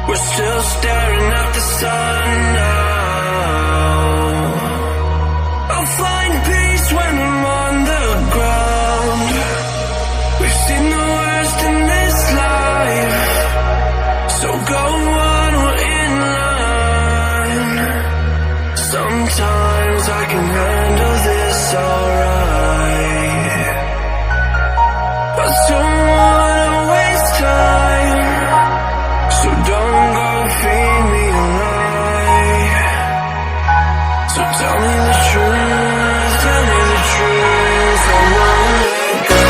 We're still staring at the sun now. I'll find peace when I'm on the ground. We've seen the worst in this life, so go on, we're in line. Sometimes I can handle this alright, but don't wanna waste time, so don't go feed me a lie. So tell me the truth, tell me the truth, I won't let go.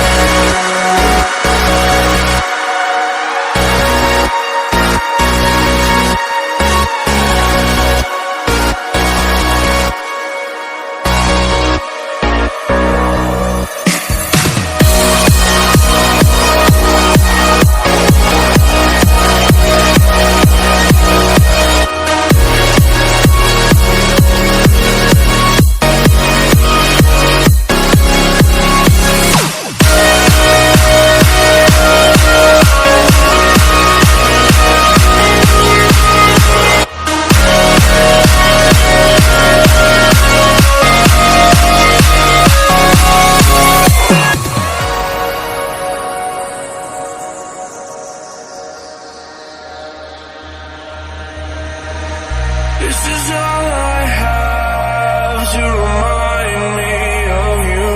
This is all I have to remind me of you.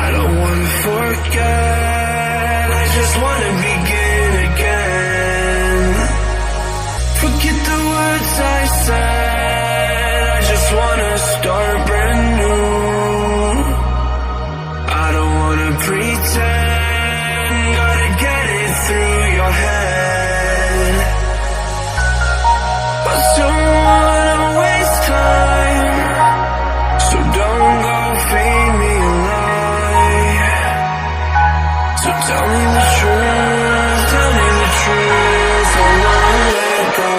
I don't wanna forget, I just wanna begin again. Forget the words I said, I just wanna start brand new. I don't wanna pretend, gotta get it through your head. Don't wanna waste time, so don't go feed me a lie. So tell me the truth, tell me the truth, I won't let go.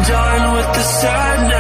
Done with the sadness.